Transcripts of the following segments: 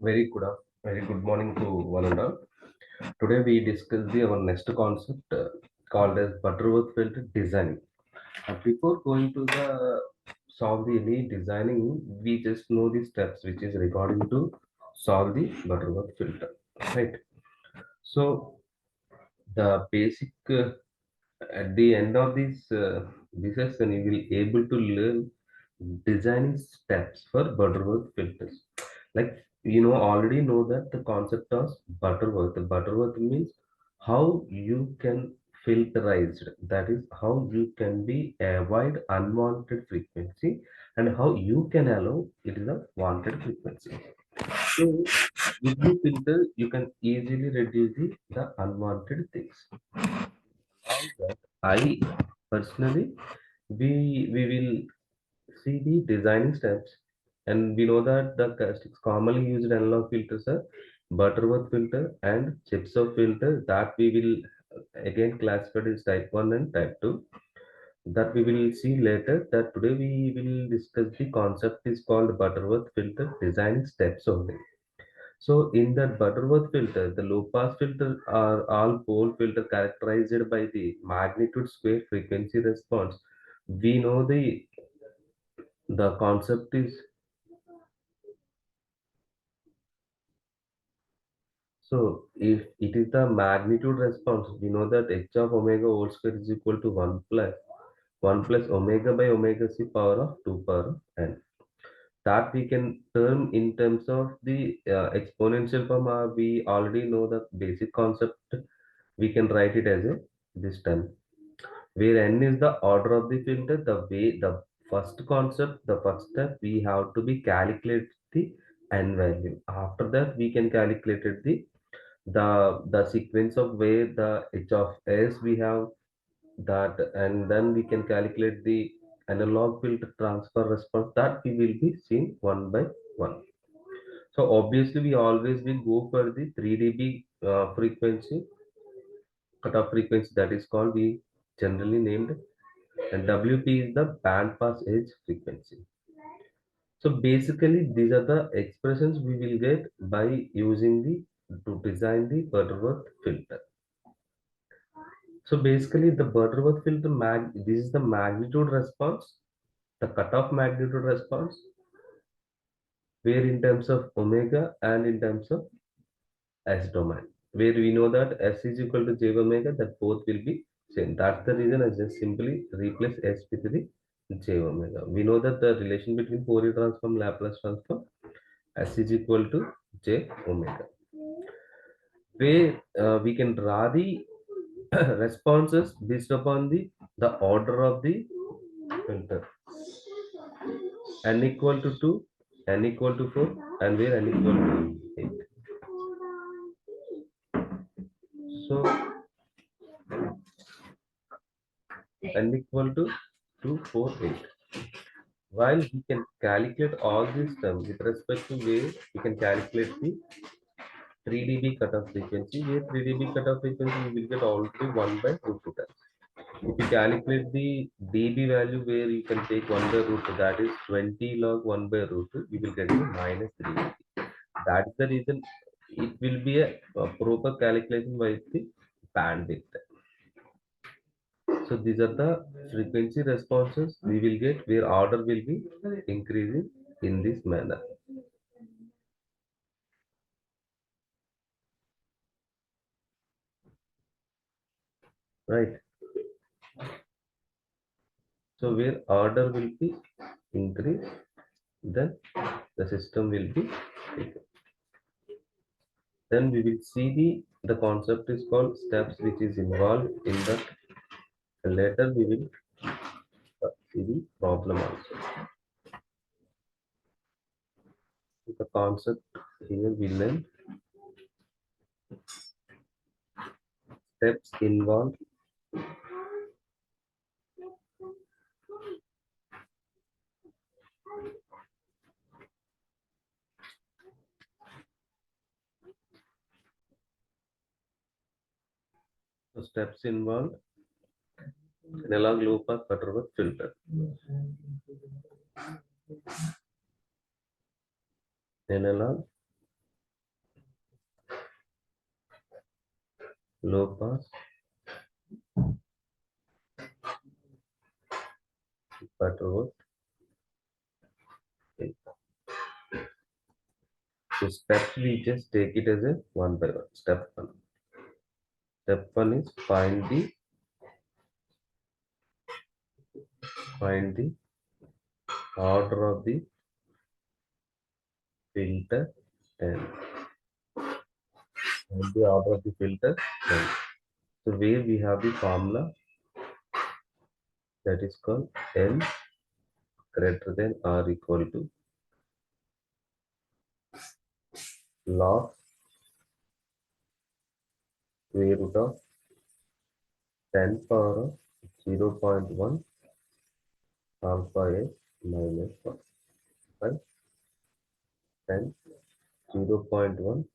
Very good morning to one and all. Today we discuss our next concept called as Butterworth filter designing. Before going to the solve the any designing, we just know the steps which is regarding to solve the Butterworth filter, right? So the basic at the end of this session, you will able to learn designing steps for Butterworth filters. Like already know that the concept of Butterworth. Butterworth means how you can filterized. That is how you can be avoid unwanted frequency and how you can allow it is a wanted frequency. So with the filter, you can easily reduce the unwanted things. That I personally, we will see the designing steps, and we know that the commonly used analog filters are Butterworth filter and Chipsoft filter that we will again classify as type 1 and type 2 that we will see later. That today we will discuss the concept is called Butterworth filter design steps only. So in that Butterworth filter, the low pass filter are all pole filter characterized by the magnitude square frequency response. We know the concept is so if it is the magnitude response, we know that h of omega whole square is equal to 1 plus omega by omega c power of 2 power of n. That we can term in terms of the exponential form. We already know the basic concept. We can write it as a this term where n is the order of the filter. The way the first concept, the first step, we have to be calculate the n value. After that, we can calculate it the sequence of where the h of s we have that, and then we can calculate the analog filter transfer response that we will be seeing one by one. So obviously we always will go for the 3 dB frequency, cutoff frequency, that is called we generally named, and wp is the band pass edge frequency. So basically these are the expressions we will get by using the to design the Butterworth filter. So basically, the Butterworth filter this is the magnitude response, the cutoff magnitude response, where in terms of omega and in terms of S domain, where we know that S is equal to J omega, that both will be same. That's the reason I just simply replace S with the J omega. We know that the relation between Fourier transform, Laplace transform, S is equal to J omega, where we can draw the responses based upon the order of the filter. N equal to 2, n equal to 4, and where n equal to 8. So n equal to 2, 4, 8. While we can calculate all these terms with respect to where we can calculate the 3 dB cutoff frequency, where 3 dB cutoff frequency we will get already 1 by root 2 times. If you calculate the dB value where you can take 1 by root 2, that is 20 log 1 by root 2, you will get the minus 3 dB. That's the reason it will be a proper calculation by the bandwidth. So these are the frequency responses we will get where order will be increasing in this manner. Right. So where order will be increased, then the system will be taken. Then we will see the concept is called steps which is involved in that. Later we will see the problem also. The concept here we learn steps involved. The steps involved analog low pass Butterworth filter. analog, low pass, Butterworth. Okay. So steps we just take it as a one by one. Step one. Step one is find the order of the filter and find the order of the filter and so where we have the formula that is called N greater than or equal to log square root of 10 power of 0.1 alpha s minus 1 by 10 0.1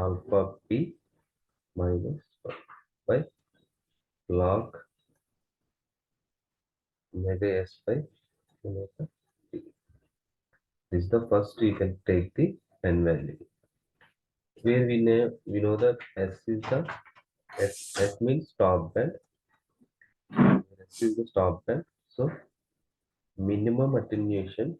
alpha p minus 1 by log omega s by omega t. This is the first you can take the n value. Where we know that s is the s means stop band. S is the stop band. So minimum attenuation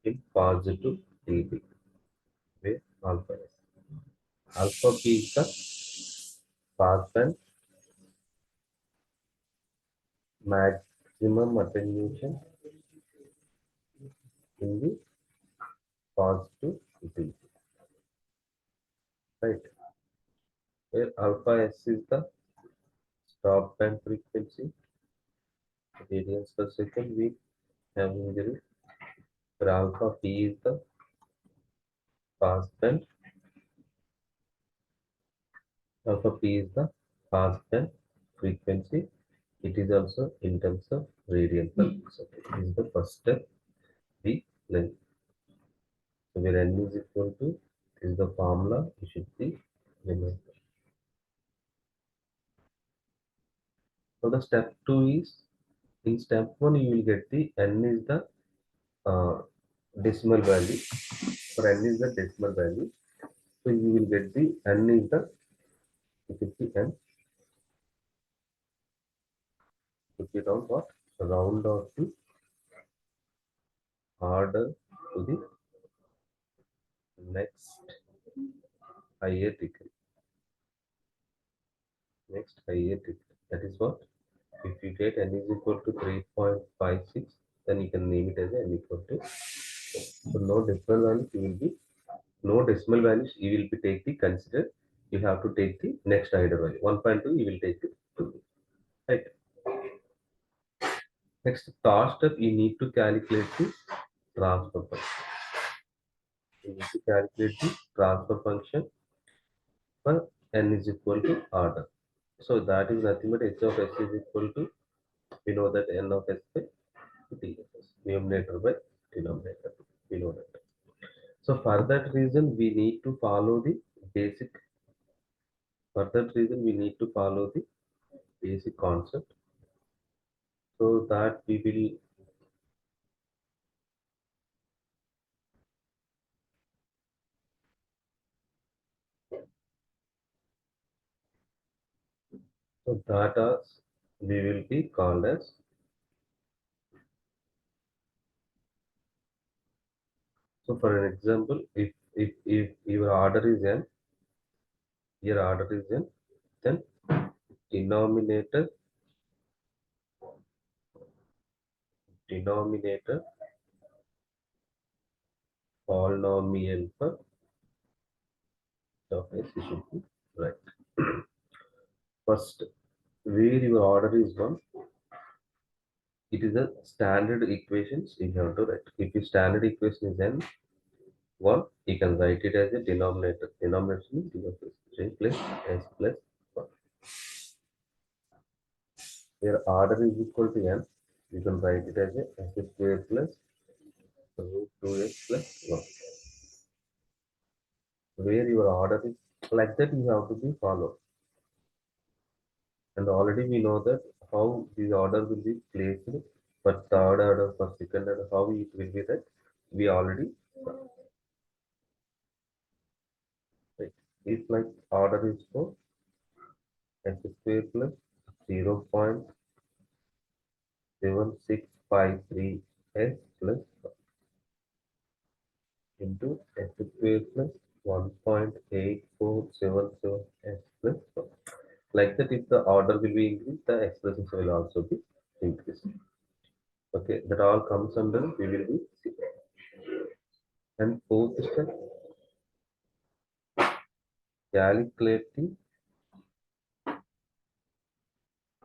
in positive dB where alpha s. Alpha p is the pass band maximum attenuation in the positive dB, right? Where alpha s is the stop band frequency, radians per second we have in the where alpha p is the pass band, alpha p is the pass band frequency. It is also in terms of radian per second. This is the first step we learn. So where n is equal to is the formula you should be remember. So the step two is in step one you will get the n is the uh, decimal value. For n is the decimal value. So you will get the n is the you can see n put it on what round of the order to the next higher degree. Next higher degree. That is what if you get n is equal to 3.56 then you can name it as n equal to so no decimal values you will be no decimal values you will be take the consider you have to take the next higher value 1.2 you will take the 2 right. Next third step you need to calculate the transfer function. You need to calculate the transfer function for n is equal to order. So that is nothing but h of s is equal to we know that n of s by d of s numerator by denominator we know that. So for that reason we need to follow the basic for that reason we need to follow the basic concept so that we will so that as we will be called as so for an example if your order is n your order is n then denominator denominator polynomial for of s should be right. First where your order is one it is a standard equations you have to write. If your standard equation is n one you can write it as a denominator. Denominator means d of s j plus s plus 1. Where order is equal to n you can write it as a s square plus root 2x plus 1. Where your order is like that you have to be followed. And already we know that how the order will be placed for third order, for second order, how it will be that we already right. If like order is for x square plus 0.7653 s plus into x square plus 1.8477 s plus 1. Like that, if the order will be increased, the expressions will also be increased. Okay, that all comes under we will be and fourth step, calculate the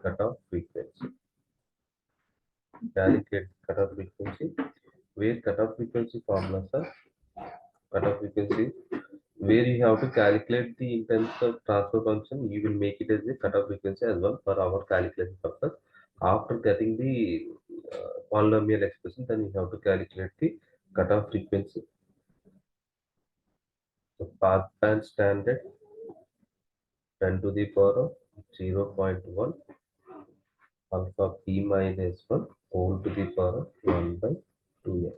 cutoff frequency. Calculate cutoff frequency, where cutoff frequency formulas are cutoff frequency, where you have to calculate the in terms of transfer function, you will make it as a cutoff frequency as well for our calculation purpose. After getting the polynomial expression, then you have to calculate the cutoff frequency. So path band standard 10 to the power of 0.1 alpha p minus 1 whole to the power of 1 by 2n.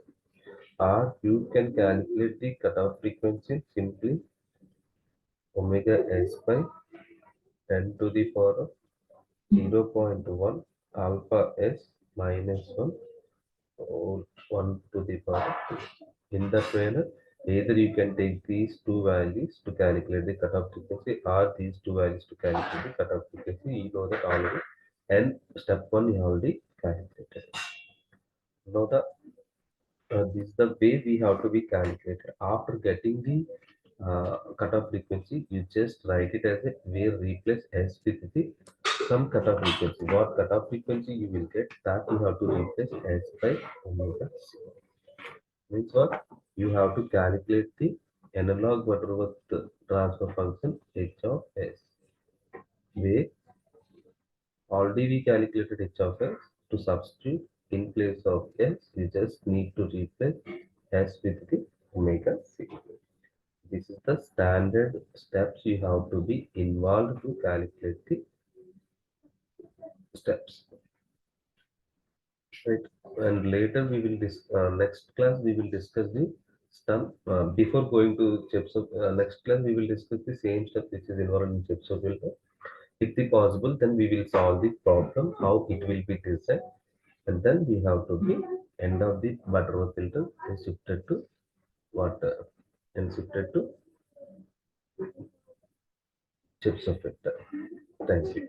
Or you can calculate the cutoff frequency simply omega s by 10 to the power of 0.1 alpha s minus 1 whole 1 to the power of 2. In that manner, either you can take these two values to calculate the cutoff frequency or these two values to calculate the cutoff frequency. You know that already. And step 1 you already calculated. Now this is the way we have to be calculated. After getting the cutoff frequency, you just write it as a where replace s with the some cutoff frequency. What cutoff frequency you will get, that you have to replace s by omega c. Means what? You have to calculate the analog Butterworth transfer function h of s, where already we calculated h of s. To substitute in place of s, we just need to replace s with the omega c. This is the standard steps you have to be involved to calculate the steps. Right. And later we will next class we will discuss the stum. Before going to steps of next class we will discuss the same step which is involved in steps of filter. If the possible, then we will solve the problem how it will be designed, and then we have to be end of the Butterworth filter and shifted to water and shifted to chips of filter. Thank you.